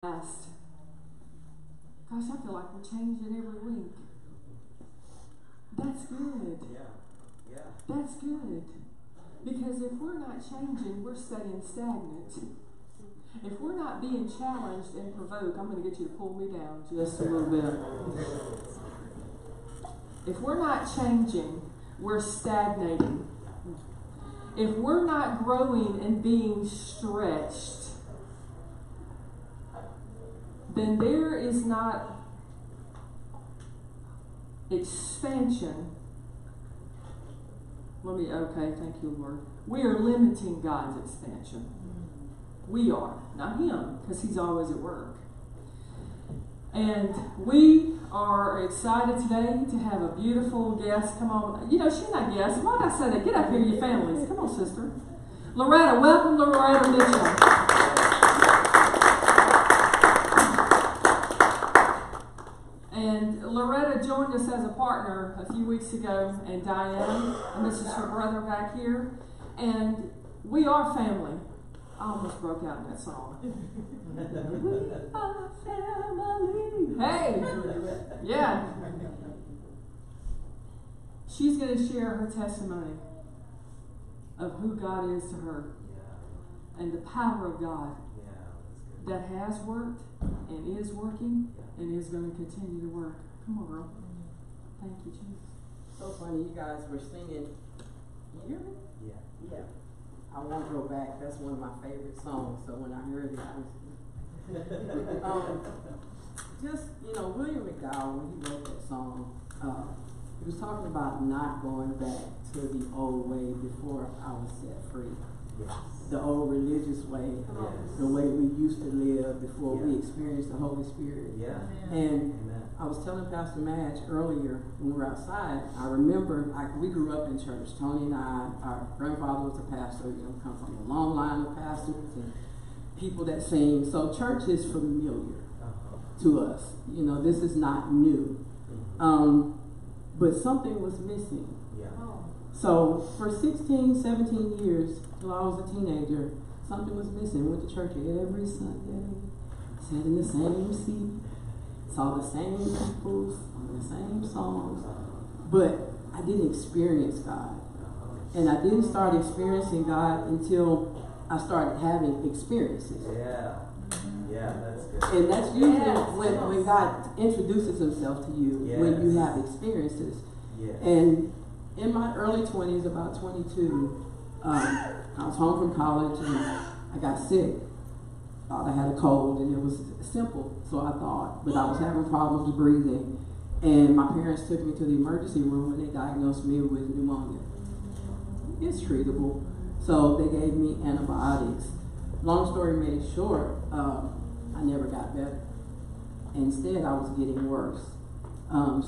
Gosh, I feel like we're changing every week. That's good. Yeah. That's good. Because if we're not changing, we're staying stagnant. If we're not being challenged and provoked, I'm going to get you to pull me down just a little bit. If we're not changing, we're stagnating. If we're not growing and being stretched, then there is not expansion. Okay, thank you, Lord. We are limiting God's expansion. We are, not Him, because He's always at work. And we are excited today to have a beautiful guest. Come on. You know, she's not guest. Why did I say that? Get up here, your families. Come on, sister. Loretta. Welcome, Loretta Mitchell. And Loretta joined us as a partner a few weeks ago, and Diane, and this is her brother back here. And we are family. I almost broke out in that song. We are family. Hey! Yeah. She's going to share her testimony of who God is to her and the power of God that has worked and is working and is going to continue to work. Come on, girl. Thank you, Jesus. So funny, you guys were singing. You hear me? Yeah. I won't go back. That's one of my favorite songs. So when I heard it, I was William McDowell, when he wrote that song, he was talking about not going back to the old way before I was set free. Yes. The old religious way, the way we used to live before we experienced the Holy Spirit. Yeah. And I was telling Pastor Madge earlier when we were outside, I remember we grew up in church. Tony and our grandfather was a pastor, come from a long line of pastors and people that sing. So church is familiar to us. This is not new. But something was missing. So for 16, 17 years, till I was a teenager, something was missing. Went to church every Sunday, sat in the same seat, saw the same people, the same songs, but I didn't experience God. And I didn't start experiencing God until I started having experiences. Yeah, that's good. And that's usually when God introduces Himself to you, when you have experiences. And in my early 20s, about 22, I was home from college and I got sick. Thought I had a cold, and it was simple, so I thought, but I was having problems breathing. And my parents took me to the emergency room and they diagnosed me with pneumonia. It's treatable, so they gave me antibiotics. Long story made short, I never got better. Instead, I was getting worse.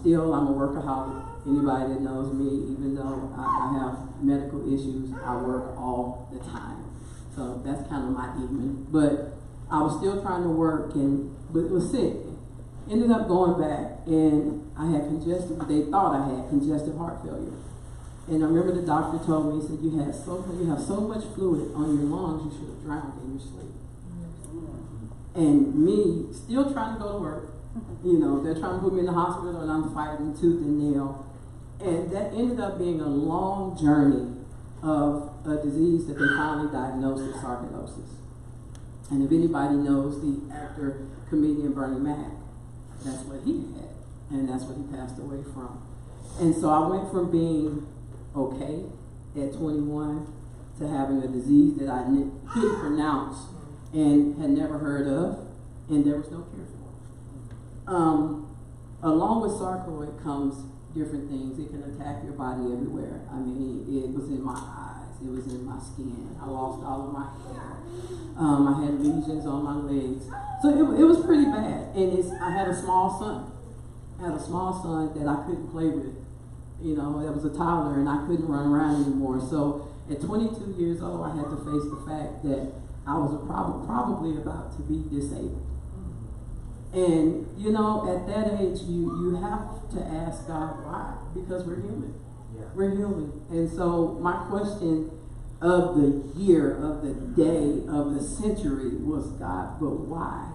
Still, I'm a workaholic. Anybody that knows me, even though I have medical issues, I work all the time. So that's kind of my demon. But I was still trying to work, but was sick. Ended up going back, and I had they thought I had congestive heart failure. And I remember the doctor told me, he said, you have so much fluid on your lungs, you should have drowned in your sleep. And me, still trying to go to work. They're trying to put me in the hospital, and I'm fighting tooth and nail. And that ended up being a long journey of a disease that they finally diagnosed as sarcoidosis. And if anybody knows the actor, comedian Bernie Mac, that's what he had. And that's what he passed away from. And so I went from being okay at 21 to having a disease that I couldn't pronounce and had never heard of, and there was no cure for it. Along with sarcoid comes different things. It can attack your body everywhere. I mean, it was in my eyes. It was in my skin. I lost all of my hair. I had lesions on my legs. So it was pretty bad. And I had a small son. I had a small son that I couldn't play with. That was a toddler, and I couldn't run around anymore. So at 22 years old, I had to face the fact that I was probably about to be disabled. And, at that age, you have to ask God why, because we're human. We're human. And so my question of the year, of the day, of the century was, God, but why?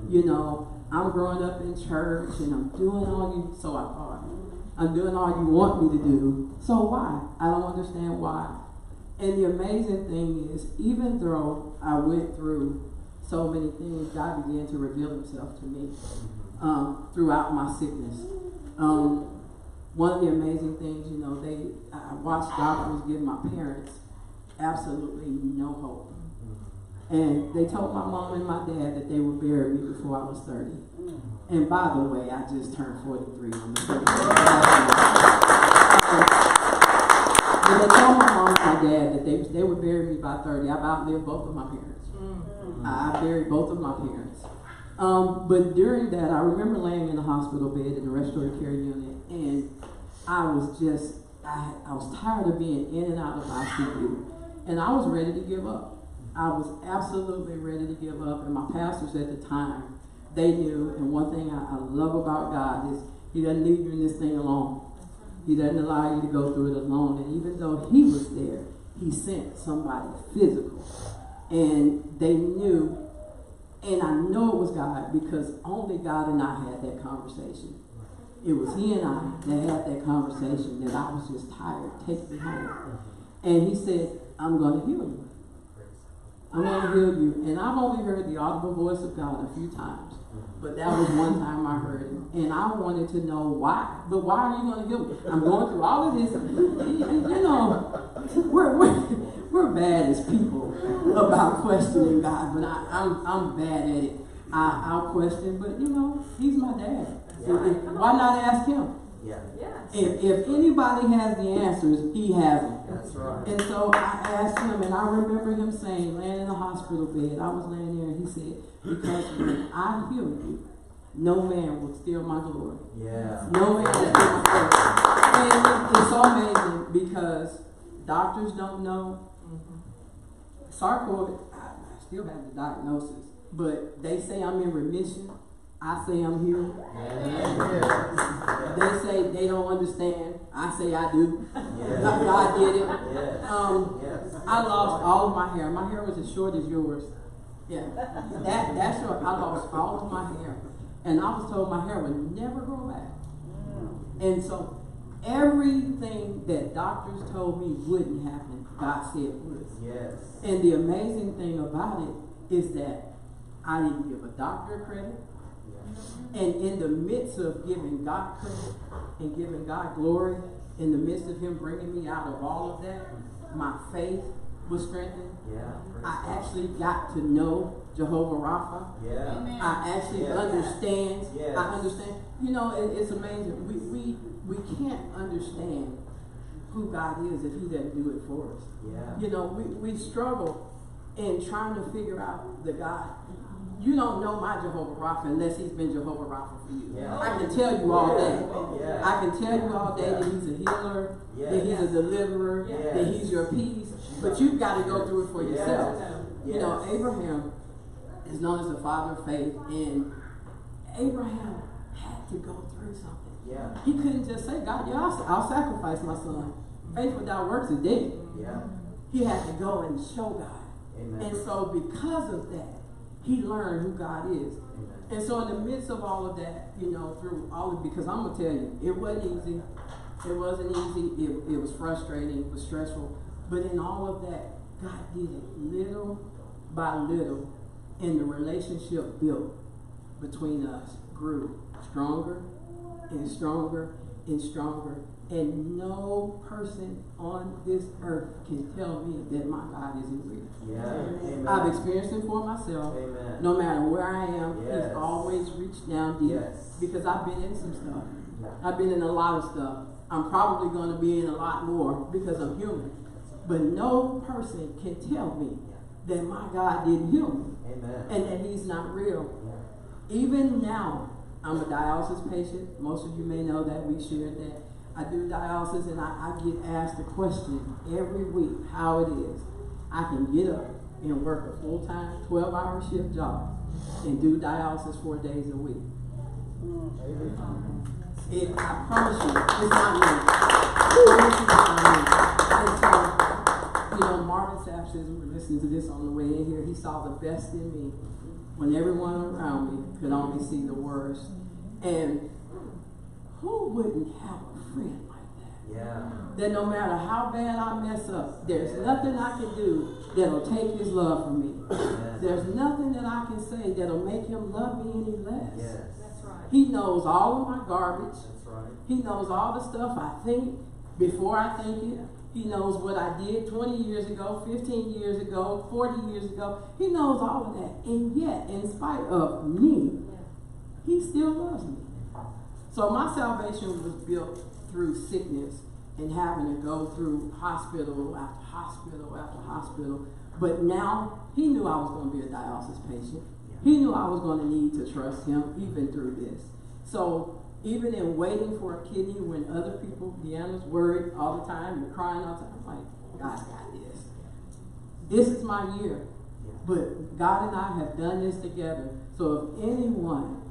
You know, I'm growing up in church and I'm doing all you, so I thought, I'm doing all you want me to do. So why? I don't understand why. And the amazing thing is, even though I went through so many things, God began to reveal himself to me throughout my sickness. One of the amazing things, you know, I watched doctors give my parents absolutely no hope. And they told my mom and my dad that they would bury me before I was 30. And by the way, I just turned 43 on the 30th. But they told my mom and my dad that they would bury me by 30. I've outlived both of my parents. I buried both of my parents. But during that, I remember laying in the hospital bed in the respiratory care unit, and I was tired of being in and out of ICU, and I was ready to give up. I was absolutely ready to give up, and my pastors at the time, they knew, and one thing I love about God is he doesn't leave you in this thing alone. He doesn't allow you to go through it alone, and even though he was there, he sent somebody physical, and they knew, and I know it was God because only God and I had that conversation. It was he and I that had that conversation that I was just tired. Take me home. And he said, I'm going to heal you. I'm going to heal you. And I've only heard the audible voice of God a few times. But that was one time I heard him. And I wanted to know why. But why are you going to heal me? I'm going through all of this. You know, we're bad as people about questioning God. But I'm bad at it. I'll question. But, you know, he's my dad. Yeah. Why not ask him? Yeah. If anybody has the answers, he has them. That's right. And so I asked him, and I remember him saying, laying in the hospital bed, I was laying there, and he said, because when I heal you, no man will steal my glory. Yeah. No man will steal my glory. And it's so amazing because doctors don't know. Sarcoid, I still have the diagnosis, but they say I'm in remission. I say I'm healed. They say they don't understand. I say I do. God did it. I lost all of my hair. My hair was as short as yours. Yeah, that's short. I lost all of my hair, and I was told my hair would never grow back. And so everything that doctors told me wouldn't happen, God said would. Yes. And the amazing thing about it is that I didn't give a doctor credit. And in the midst of giving God credit and giving God glory, in the midst of him bringing me out of all of that, my faith was strengthened. Yeah. I actually got to know Jehovah Rapha. Yeah. I actually understand. Yes. I understand. You know, it's amazing. We can't understand who God is if he doesn't do it for us. Yeah. You know, we struggle in trying to figure out the God. You don't know my Jehovah Rapha unless he's been Jehovah Rapha for you. Yeah. I can tell you all day. Yeah. I can tell you all day that he's a healer, that he's a deliverer, that he's your peace. But you've got to go through it for yourself. You know, Abraham is known as the father of faith, and Abraham had to go through something. Yeah. He couldn't just say, God, I'll sacrifice my son. Faith without works is dead. Yeah. He had to go and show God. Amen. And so because of that, he learned who God is. Amen. And so in the midst of all of that, you know, through all of, because I'm going to tell you, it wasn't easy. It wasn't easy. It was frustrating. It was stressful. But in all of that, God did it little by little, and the relationship built between us grew stronger and stronger and stronger. And no person on this earth can tell me that my God isn't real. Yeah. I've experienced it for myself. Amen. No matter where I am, Yes. he's always reached down deep. Yes. Because I've been in some stuff. Yeah. I've been in a lot of stuff. I'm probably going to be in a lot more because I'm human. But no person can tell me that my God didn't heal me. Amen. And that he's not real. Yeah. Even now, I'm a dialysis patient. Most of you may know that. We shared that. I do dialysis, and I get asked the question every week how it is I can get up and work a full-time 12-hour shift job and do dialysis 4 days a week. I promise you, it's not me. I promise you it's not me. And so, you know, Marvin Sapp says, we were listening to this on the way in here, he saw the best in me. when everyone around me could only see the worst. And who wouldn't have a friend like that? Yeah. That no matter how bad I mess up, there's nothing I can do that'll take his love from me. Yes. There's nothing that I can say that'll make him love me any less. Yes. That's right. He knows all of my garbage. That's right. He knows all the stuff I think before I think it. He knows what I did 20 years ago, 15 years ago, 40 years ago. He knows all of that. And yet, in spite of me, he still loves me. So my salvation was built through sickness and having to go through hospital after hospital after hospital. But now, he knew I was going to be a dialysis patient. He knew I was going to need to trust him even through this. So even in waiting for a kidney when other people, Deanna's worried all the time and crying all the time, I'm like, God got this. This is my year. But God and I have done this together. So if anyone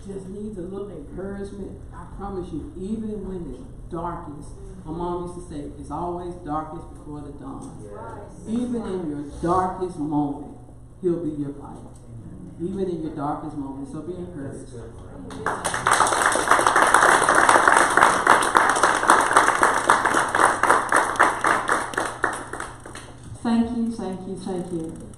just needs a little encouragement, I promise you, even when it's darkest, my mom used to say, it's always darkest before the dawn. Yes. Even in your darkest moment, he'll be your light. Even in your darkest moment. So be encouraged. That's good. Thank you, thank you, thank you.